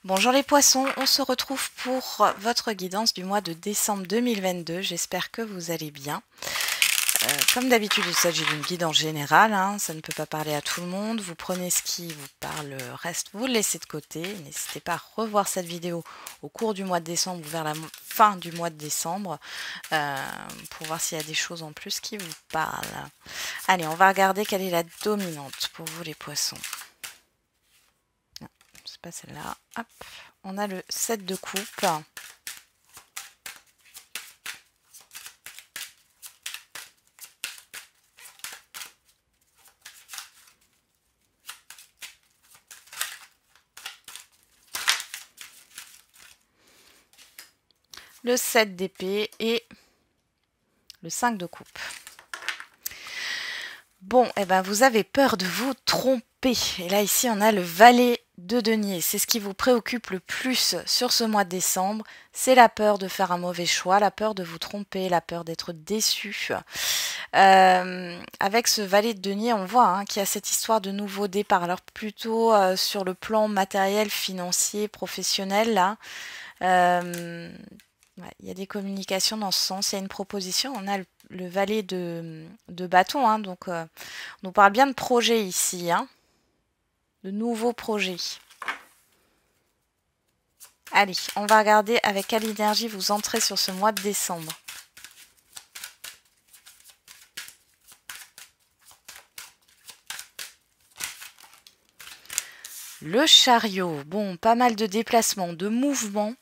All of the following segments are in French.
Bonjour les poissons, on se retrouve pour votre guidance du mois de décembre 2022. J'espère que vous allez bien. Comme d'habitude, il s'agit d'une guidance générale, hein, ça ne peut pas parler à tout le monde. Vous prenez ce qui vous parle, le reste vous le laissez de côté. N'hésitez pas à revoir cette vidéo au cours du mois de décembre ou vers la fin du mois de décembre pour voir s'il y a des choses en plus qui vous parlent. Allez, on va regarder quelle est la dominante pour vous les poissons. C'est pas celle-là. Hop, on a le 7 de coupe. Le 7 d'épée et le 5 de coupe. Bon, eh ben vous avez peur de vous tromper. Et là, ici, on a le valet de denier. C'est ce qui vous préoccupe le plus sur ce mois de décembre. C'est la peur de faire un mauvais choix, la peur de vous tromper, la peur d'être déçu. Avec ce valet de denier, on voit qu'il y a cette histoire de nouveau départ. Alors plutôt sur le plan matériel, financier, professionnel, là. Il y a des communications dans ce sens. Il y a une proposition. On a le valet de bâton. Donc, on nous parle bien de projet ici. De nouveaux projets. Allez, on va regarder avec quelle énergie vous entrez sur ce mois de décembre. Le chariot. Bon, pas mal de déplacements, de mouvements.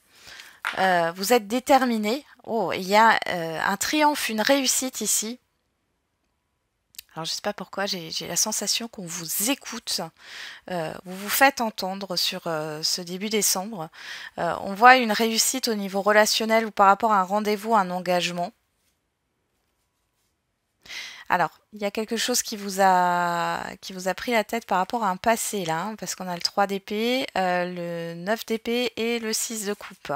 Vous êtes déterminé. Oh, il y a un triomphe, une réussite ici. Alors, je ne sais pas pourquoi, j'ai la sensation qu'on vous écoute. Vous vous faites entendre sur ce début décembre. On voit une réussite au niveau relationnel ou par rapport à un rendez-vous, un engagement. Alors, il y a quelque chose qui vous a pris la tête par rapport à un passé, là, parce qu'on a le 3 d'épée, le 9 d'épée et le 6 de coupe.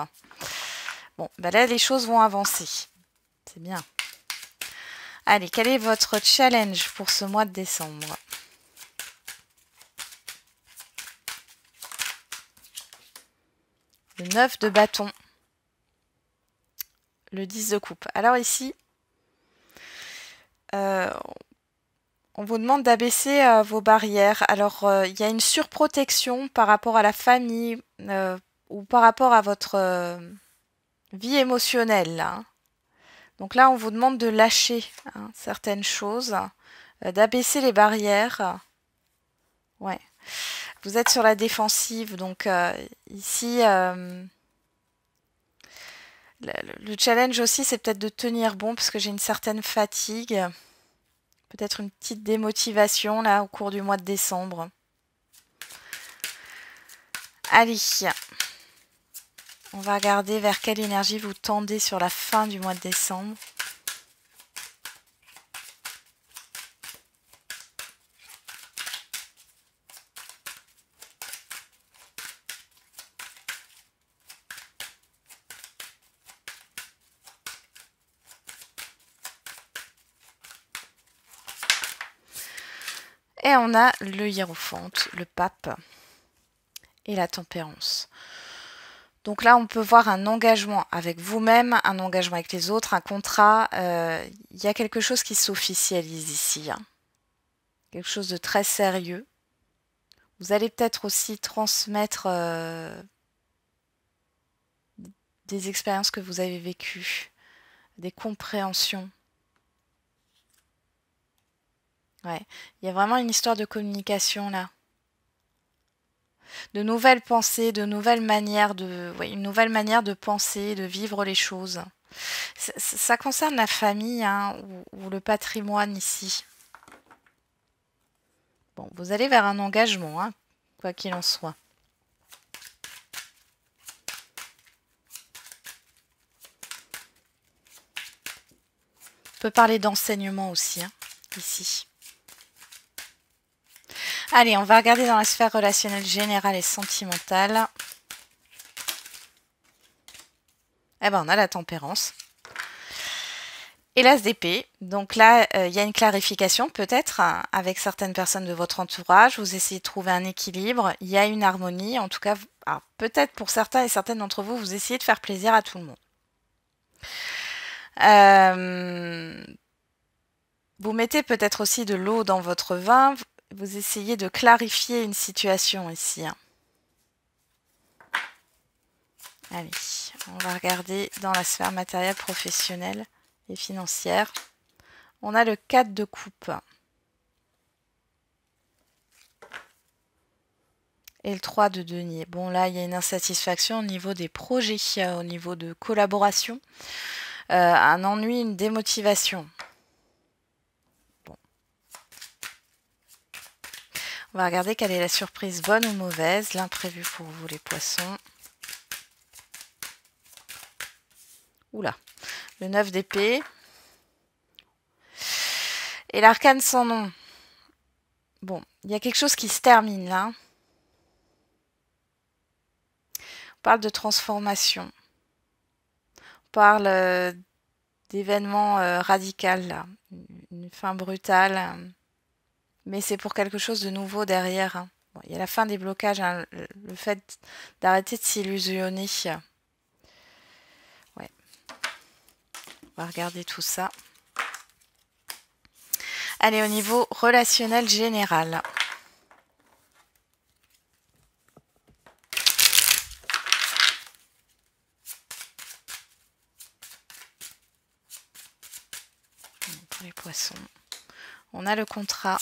Bon, ben là, les choses vont avancer. C'est bien. Allez, quel est votre challenge pour ce mois de décembre? Le 9 de bâton. Le 10 de coupe. Alors ici, on vous demande d'abaisser vos barrières. Alors, il y a une surprotection par rapport à la famille ou par rapport à votre vie émotionnelle, là. Donc là, on vous demande de lâcher certaines choses, d'abaisser les barrières. Ouais. Vous êtes sur la défensive, donc ici, le challenge aussi, c'est peut-être de tenir bon, parce que j'ai une certaine fatigue, peut-être une petite démotivation là au cours du mois de décembre. Allez, on va regarder vers quelle énergie vous tendez sur la fin du mois de décembre. Et on a le hiérophante, le pape et la tempérance. Donc là, on peut voir un engagement avec vous-même, un engagement avec les autres, un contrat. Il y a quelque chose qui s'officialise ici. Quelque chose de très sérieux. Vous allez peut-être aussi transmettre des expériences que vous avez vécues, des compréhensions. Ouais, il y a vraiment une histoire de communication là. De nouvelles pensées, de nouvelles manières une nouvelle manière de penser, de vivre les choses. Ça concerne la famille ou le patrimoine ici. Bon, vous allez vers un engagement, quoi qu'il en soit. On peut parler d'enseignement aussi, ici. Allez, on va regarder dans la sphère relationnelle générale et sentimentale. Eh ben, on a la tempérance. Et l'as d'épée, donc là, il y a une clarification peut-être hein, avec certaines personnes de votre entourage. Vous essayez de trouver un équilibre, il y a une harmonie. En tout cas, peut-être pour certains et certaines d'entre vous, vous essayez de faire plaisir à tout le monde. Vous mettez peut-être aussi de l'eau dans votre vin. Vous essayez de clarifier une situation ici. Hein. Allez, on va regarder dans la sphère matérielle, professionnelle et financière. On a le 4 de coupe. Et le 3 de denier. Bon, là, il y a une insatisfaction au niveau des projets, au niveau de collaboration. Un ennui, une démotivation. Bon. On va regarder quelle est la surprise bonne ou mauvaise. L'imprévu pour vous, les poissons. Oula. Le 9 d'épée. Et l'arcane sans nom. Bon, il y a quelque chose qui se termine là. On parle de transformation. On parle d'événements radicaux là. Une fin brutale. Mais c'est pour quelque chose de nouveau derrière. Hein. Bon, il y a la fin des blocages, hein, le fait d'arrêter de s'illusionner. Ouais. On va regarder tout ça. Allez, au niveau relationnel général. Pour les poissons. On a le contrat.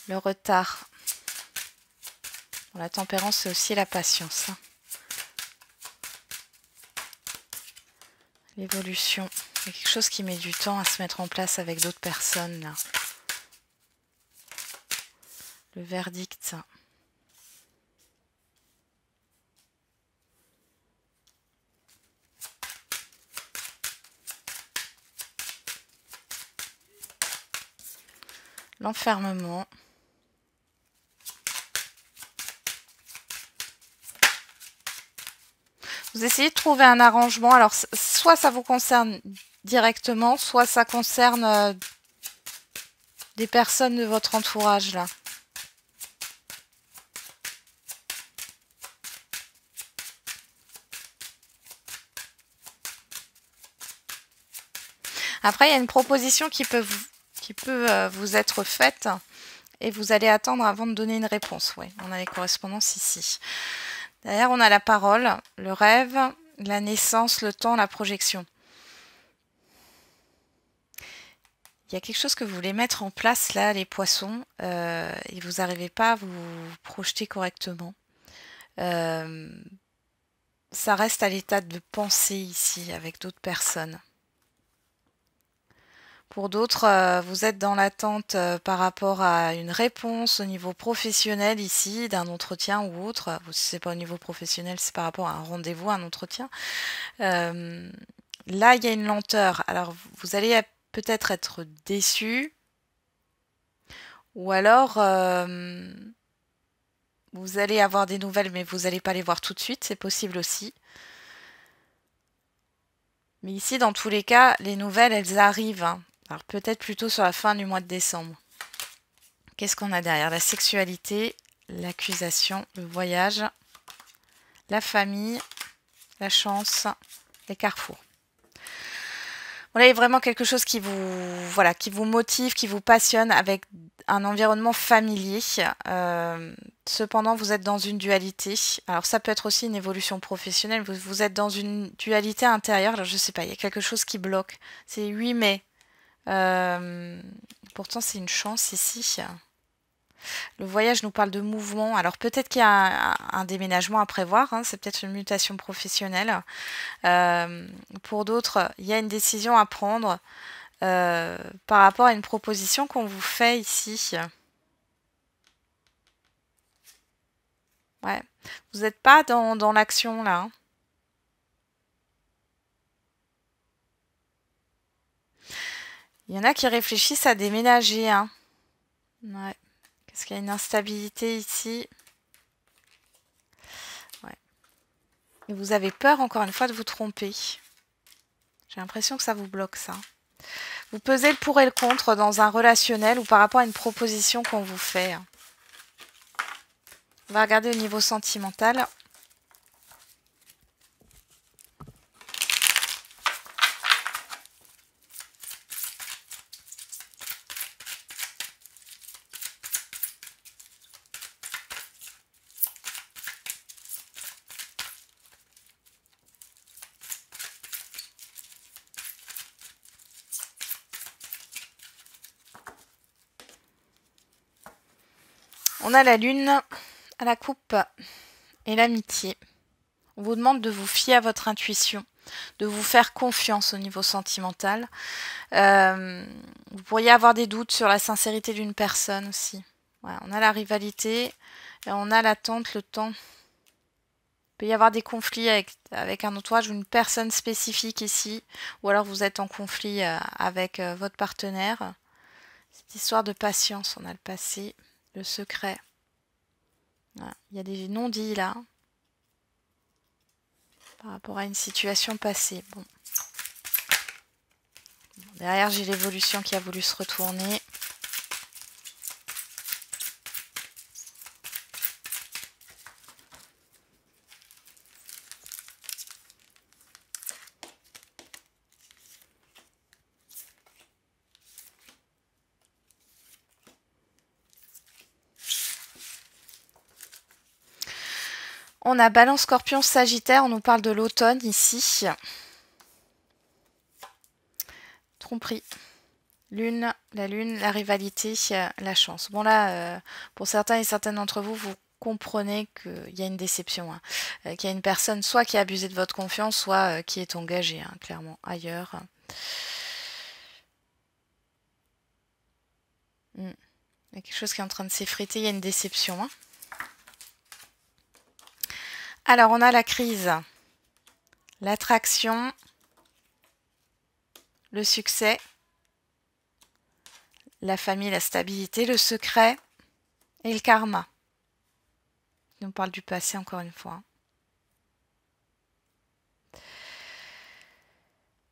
Le retard. Bon, la tempérance, c'est aussi la patience. Hein. L'évolution. Il y a quelque chose qui met du temps à se mettre en place avec d'autres personnes. Là. Le verdict. L'enfermement. Vous essayez de trouver un arrangement. Alors, soit ça vous concerne directement, soit ça concerne des personnes de votre entourage, là. Après, il y a une proposition qui peut vous être faite et vous allez attendre avant de donner une réponse. Oui, on a les correspondances ici. Derrière, on a la parole, le rêve, la naissance, le temps, la projection. Il y a quelque chose que vous voulez mettre en place là, les poissons, et vous n'arrivez pas à vous projeter correctement. Ça reste à l'état de pensée ici avec d'autres personnes. Pour d'autres, vous êtes dans l'attente par rapport à une réponse au niveau professionnel ici, d'un entretien ou autre. Si ce n'est pas au niveau professionnel, c'est par rapport à un rendez-vous, un entretien. Là, il y a une lenteur. Alors, vous allez peut-être être déçu. Ou alors, vous allez avoir des nouvelles, mais vous n'allez pas les voir tout de suite. C'est possible aussi. Mais ici, dans tous les cas, les nouvelles, elles arrivent. Hein. Alors peut-être plutôt sur la fin du mois de décembre. Qu'est-ce qu'on a derrière? La sexualité, l'accusation, le voyage, la famille, la chance, les carrefours. Voilà, il y a vraiment quelque chose qui vous motive, qui vous passionne avec un environnement familier. Cependant, vous êtes dans une dualité. Alors ça peut être aussi une évolution professionnelle. Vous êtes dans une dualité intérieure. Alors je ne sais pas, il y a quelque chose qui bloque. C'est 8 mai. Pourtant, c'est une chance ici. Le voyage nous parle de mouvement. Alors peut-être qu'il y a un déménagement à prévoir. Hein, c'est peut-être une mutation professionnelle. Pour d'autres, il y a une décision à prendre par rapport à une proposition qu'on vous fait ici. Ouais. Vous n'êtes pas dans l'action là. Hein. Il y en a qui réfléchissent à déménager. Hein. Ouais. Qu'est-ce qu'il y a une instabilité ici? Ouais. Et vous avez peur, encore une fois, de vous tromper. J'ai l'impression que ça vous bloque, ça. Vous pesez le pour et le contre dans un relationnel ou par rapport à une proposition qu'on vous fait. On va regarder au niveau sentimental. On a la lune, à la coupe et l'amitié. On vous demande de vous fier à votre intuition, de vous faire confiance au niveau sentimental. Vous pourriez avoir des doutes sur la sincérité d'une personne aussi. Voilà, on a la rivalité et on a l'attente, le temps. Il peut y avoir des conflits avec un entourage ou une personne spécifique ici, ou alors vous êtes en conflit avec votre partenaire. Cette histoire de patience, on a le passé, le secret. Voilà. Il y a des non-dits là, par rapport à une situation passée. Bon. Derrière, j'ai l'évolution qui a voulu se retourner. On a Balance, Scorpion, Sagittaire. On nous parle de l'automne ici. Tromperie. Lune, la rivalité, la chance. Bon là, pour certains et certaines d'entre vous, vous comprenez qu'il y a une déception. Hein. Qu'il y a une personne soit qui a abusé de votre confiance, soit qui est engagée, hein, clairement, ailleurs. Il y a quelque chose qui est en train de s'effriter, il y a une déception. Hein. Alors, on a la crise, l'attraction, le succès, la famille, la stabilité, le secret et le karma. On parle du passé encore une fois.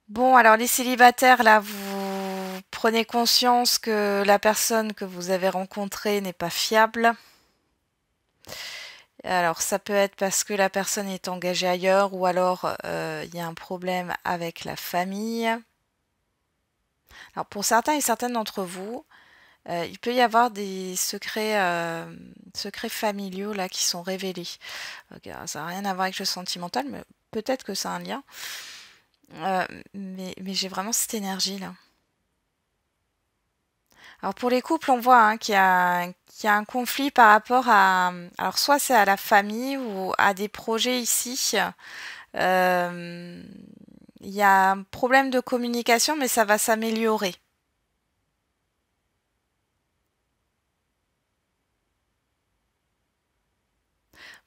Bon, alors les célibataires, là, vous prenez conscience que la personne que vous avez rencontrée n'est pas fiable. Alors, ça peut être parce que la personne est engagée ailleurs ou alors il y a un problème avec la famille. Alors, pour certains et certaines d'entre vous, il peut y avoir des secrets familiaux là qui sont révélés. Okay, ça n'a rien à voir avec le sentimental, mais peut-être que ça a un lien. Mais j'ai vraiment cette énergie là. Alors pour les couples, on voit hein, qu'il y a un conflit par rapport à... Alors soit c'est à la famille ou à des projets ici. Il y a un problème de communication, mais ça va s'améliorer.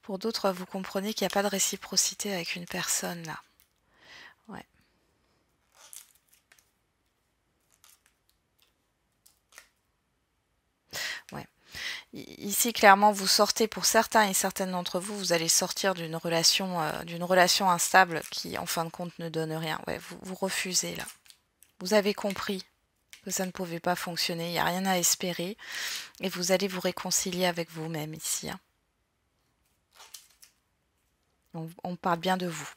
Pour d'autres, vous comprenez qu'il n'y a pas de réciprocité avec une personne là. Ouais. Ouais. Ici, clairement, vous sortez, pour certains et certaines d'entre vous, vous allez sortir d'une relation instable qui, en fin de compte, ne donne rien. Ouais, vous refusez là. Vous avez compris que ça ne pouvait pas fonctionner, il n'y a rien à espérer, et vous allez vous réconcilier avec vous-même ici. Hein. On parle bien de vous.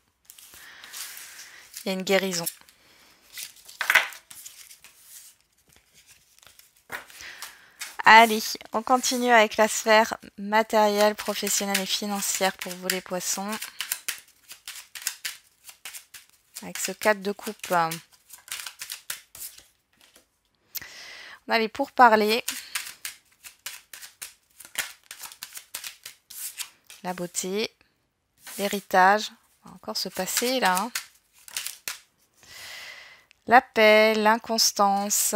Il y a une guérison. Allez, on continue avec la sphère matérielle, professionnelle et financière pour vous les poissons. Avec ce 4 de coupe. On a les pourparlers. La beauté. L'héritage. On va encore se passer là. Hein. La paix, l'inconstance.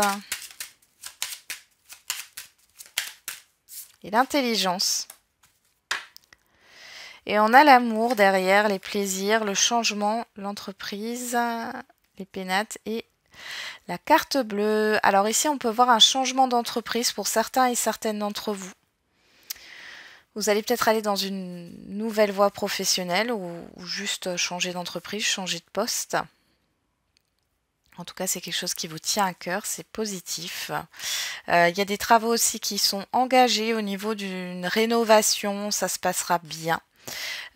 Et l'intelligence. Et on a l'amour derrière, les plaisirs, le changement, l'entreprise, les pénates et La carte bleue. Alors ici, on peut voir un changement d'entreprise pour certains et certaines d'entre vous. Vous allez peut-être aller dans une nouvelle voie professionnelle ou juste changer d'entreprise, changer de poste. En tout cas, c'est quelque chose qui vous tient à cœur, c'est positif. Il y a des travaux aussi qui sont engagés au niveau d'une rénovation, ça se passera bien.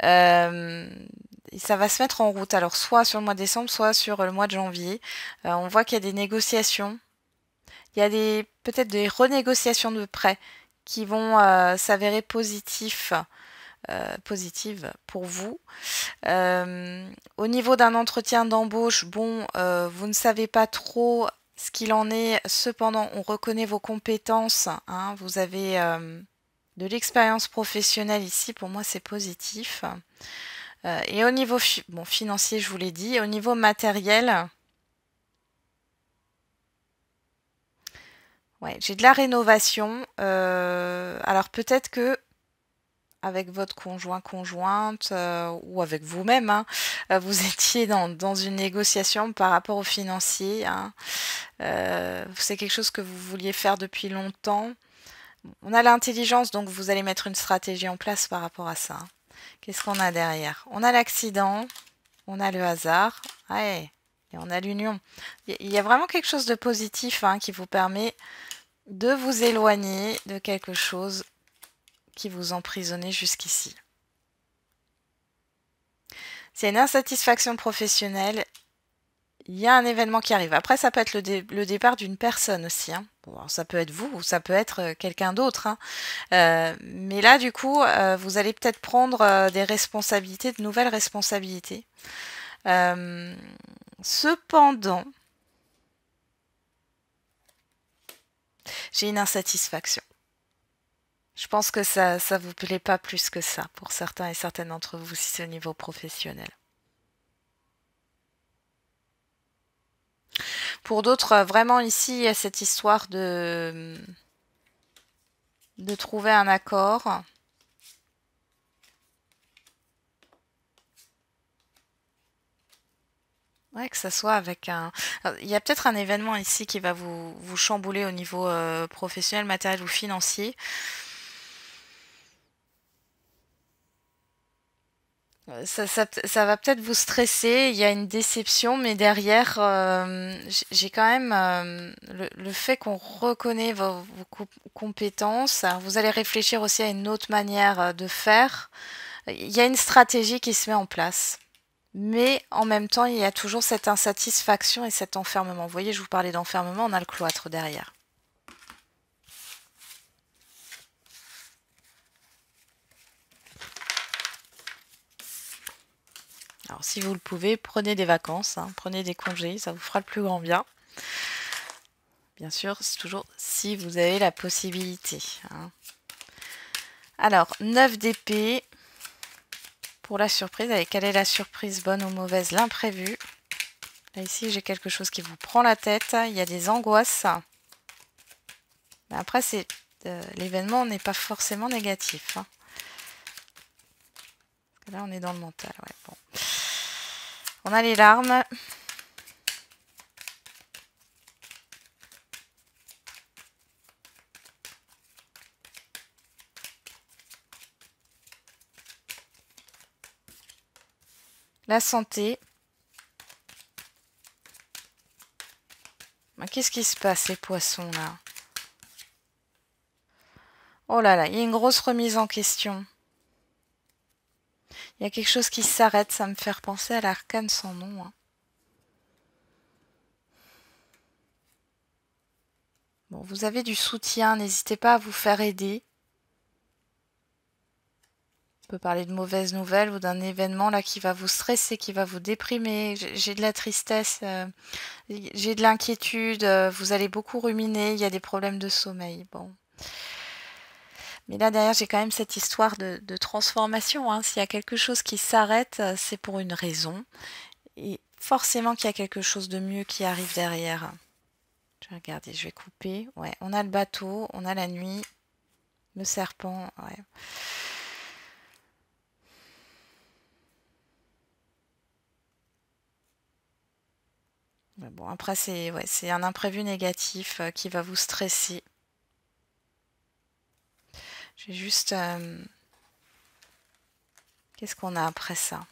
Et ça va se mettre en route, alors soit sur le mois de décembre, soit sur le mois de janvier. On voit qu'il y a des négociations. Il y a peut-être des renégociations de prêts qui vont s'avérer positives pour vous. Au niveau d'un entretien d'embauche, bon, vous ne savez pas trop ce qu'il en est. Cependant, on reconnaît vos compétences. Hein, vous avez de l'expérience professionnelle ici. Pour moi, c'est positif. Et au niveau financier, je vous l'ai dit. Au niveau matériel, ouais, j'ai de la rénovation. Alors peut-être que avec votre conjointe ou avec vous-même, hein, vous étiez dans une négociation par rapport au financier. Hein. C'est quelque chose que vous vouliez faire depuis longtemps. On a l'intelligence, donc vous allez mettre une stratégie en place par rapport à ça. Hein. Qu'est-ce qu'on a derrière? On a l'accident, on a le hasard, ouais, et on a l'union. Il y a vraiment quelque chose de positif hein, qui vous permet de vous éloigner de quelque chose qui vous emprisonnait jusqu'ici. S'il y a une insatisfaction professionnelle, il y a un événement qui arrive. Après, ça peut être le départ d'une personne aussi. Hein. Bon, ça peut être vous ou ça peut être quelqu'un d'autre. Hein. Mais là, du coup, vous allez peut-être prendre des responsabilités, de nouvelles responsabilités. Cependant, j'ai une insatisfaction. Je pense que ça vous plaît pas plus que ça pour certains et certaines d'entre vous si c'est au niveau professionnel. Pour d'autres, vraiment ici, il y a cette histoire de trouver un accord. Ouais, que ça soit avec un... Alors, il y a peut-être un événement ici qui va vous chambouler au niveau professionnel, matériel ou financier. Ça va peut-être vous stresser, il y a une déception, mais derrière, j'ai quand même le fait qu'on reconnaît vos compétences. Alors, vous allez réfléchir aussi à une autre manière de faire. Il y a une stratégie qui se met en place. Mais en même temps, il y a toujours cette insatisfaction et cet enfermement. Vous voyez, je vous parlais d'enfermement, on a le cloître derrière. Alors, si vous le pouvez, prenez des vacances, hein, prenez des congés, ça vous fera le plus grand bien. Bien sûr, c'est toujours si vous avez la possibilité. Hein. Alors, 9 d'épée pour la surprise. Allez, quelle est la surprise, bonne ou mauvaise? L'imprévu. Là, ici, j'ai quelque chose qui vous prend la tête. Il y a des angoisses. Mais après, l'événement n'est pas forcément négatif. Hein. Là, on est dans le mental. Ouais, bon. On a les larmes. La santé. Qu'est-ce qui se passe, les poissons, là? Oh là là, il y a une grosse remise en question. Il y a quelque chose qui s'arrête, ça me fait repenser à l'arcane sans nom. Hein. Bon, vous avez du soutien, n'hésitez pas à vous faire aider. On peut parler de mauvaises nouvelles ou d'un événement là qui va vous stresser, qui va vous déprimer. J'ai de la tristesse, j'ai de l'inquiétude, vous allez beaucoup ruminer, il y a des problèmes de sommeil. Bon. Mais là derrière, j'ai quand même cette histoire de transformation. Hein. S'il y a quelque chose qui s'arrête, c'est pour une raison. Et forcément qu'il y a quelque chose de mieux qui arrive derrière. Je vais regarder, je vais couper. Ouais, on a le bateau, on a la nuit, le serpent. Ouais. Mais bon, après, c'est un imprévu négatif qui va vous stresser. J'ai juste... qu'est-ce qu'on a après ça,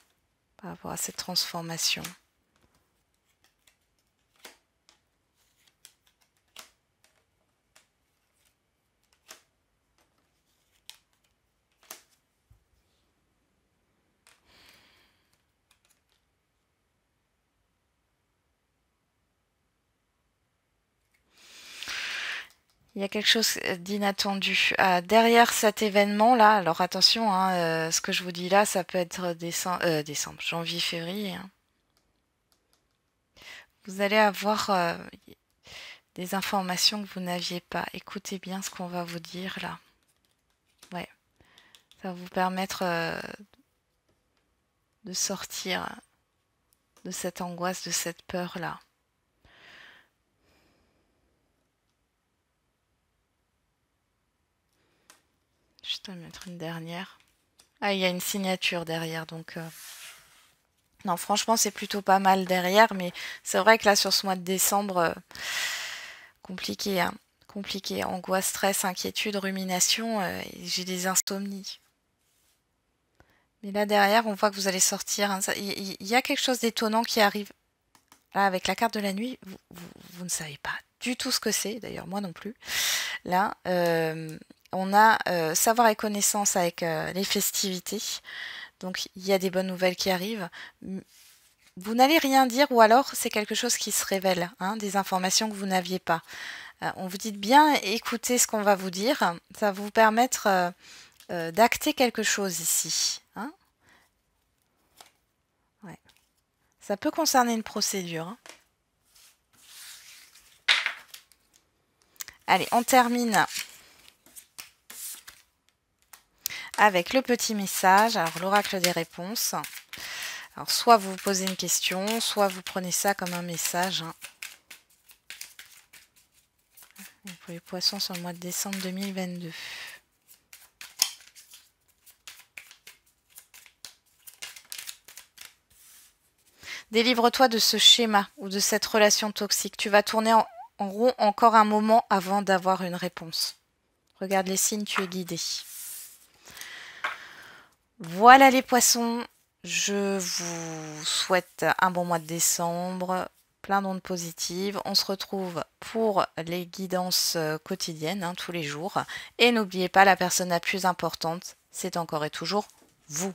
par rapport à cette transformation? Il y a quelque chose d'inattendu. Derrière cet événement-là, alors attention, hein, ce que je vous dis là, ça peut être décembre, janvier, février. Hein. Vous allez avoir des informations que vous n'aviez pas. Écoutez bien ce qu'on va vous dire là. Ouais, ça va vous permettre de sortir de cette angoisse, de cette peur-là. Je vais mettre une dernière. Ah, il y a une signature derrière, donc... Non, franchement, c'est plutôt pas mal derrière, mais c'est vrai que là, sur ce mois de décembre, compliqué, hein. Compliqué. Angoisse, stress, inquiétude, rumination, j'ai des insomnies. Mais là, derrière, on voit que vous allez sortir. Hein. Il y a quelque chose d'étonnant qui arrive. Là, avec la carte de la nuit, vous ne savez pas du tout ce que c'est, d'ailleurs, moi non plus. Là, on a savoir et connaissance avec les festivités. Donc, il y a des bonnes nouvelles qui arrivent. Vous n'allez rien dire ou alors c'est quelque chose qui se révèle, hein, des informations que vous n'aviez pas. On vous dit bien écoutez ce qu'on va vous dire. Ça va vous permettre d'acter quelque chose ici. Hein. Ouais. Ça peut concerner une procédure. Hein. Allez, on termine avec le petit message. Alors, l'oracle des réponses. Alors, soit vous vous posez une question, soit vous prenez ça comme un message. Hein. Pour les poissons sur le mois de décembre 2022. Délivre-toi de ce schéma ou de cette relation toxique. Tu vas tourner en rond encore un moment avant d'avoir une réponse. Regarde les signes, tu es guidé. Voilà les poissons. Je vous souhaite un bon mois de décembre. Plein d'ondes positives. On se retrouve pour les guidances quotidiennes, hein, tous les jours. Et n'oubliez pas, la personne la plus importante, c'est encore et toujours vous.